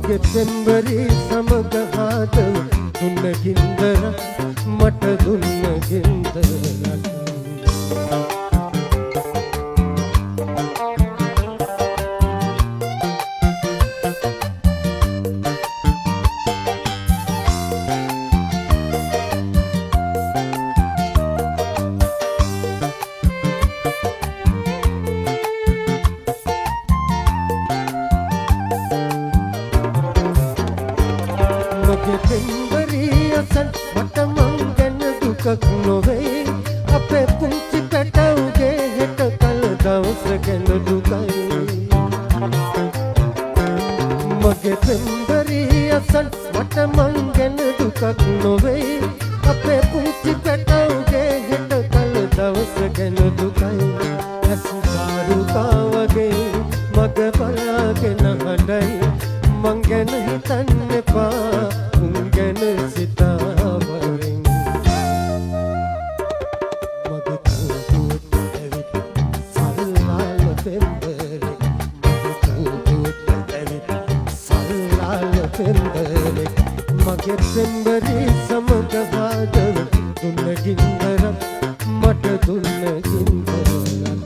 මගේ පෙම්බරි සමග ආදව දුන්න ගින්දරක් මට දුන්න ගින්දරක් මගේ පෙම්බරි අසන් මට මං ගැන දුකක් නොවේ අපේ පුංචි පැටවුගේ හෙට කල දවස ගැන දුකයි මගේ පෙම්බරි අසන් මට මං ගැන දුකක් නොවේ අපේ පුංචි පැටවුගේ හෙට කල දවස ගැන දුකයි ඇසුකාරුකා වගේ මග බලාගෙන හඬයි මං ගැන හිතන්න එපා උන් ගැන සිතාවරින් මගේ කූඩුවට ඇවිත් සල්ලාල පෙම්බරෙක් මගේ කූඩුවට ඇවිත් සල්ලාල පෙම්බරෙක් මගේ පෙම්බරි සමග ආදව දුන්න ගින්දරක් මට දුන්න ගින්දරක්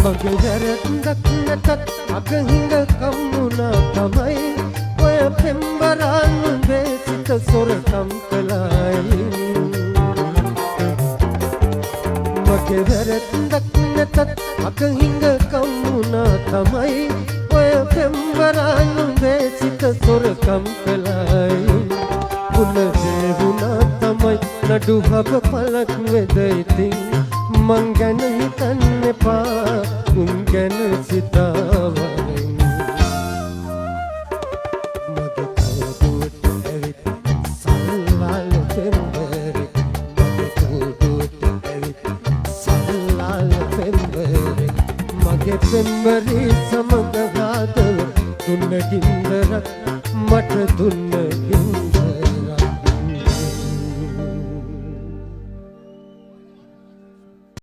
මගේ වැරද්දක් නැතත් අගහිඟ කම්මුණා තමයි ඔය පෙම්බරානුගේ සිත සොරකම් කළායි මගේ වැරද්දක් නැතත් අගහිඟ කම්මුණා තමයි ඔය පෙම්බරානුගේ සිත සොරකම් කළායි උන වේවුණා තමයි නඩු හබ පලක් වෙද ඉතින් මං ගැන හිතන්න එපා උන් ගැන සිතාවරින් මගේ කූඩුවට ඇවිත් සල්ලාල පෙම්බරෙක් මගේ කූඩුවට ඇවිත් සල්ලාල පෙම්බරෙක් මගේ පෙම්බරි සමග ආදව දුන්න ගින්දරක් මට දුන්න ගින්දරක්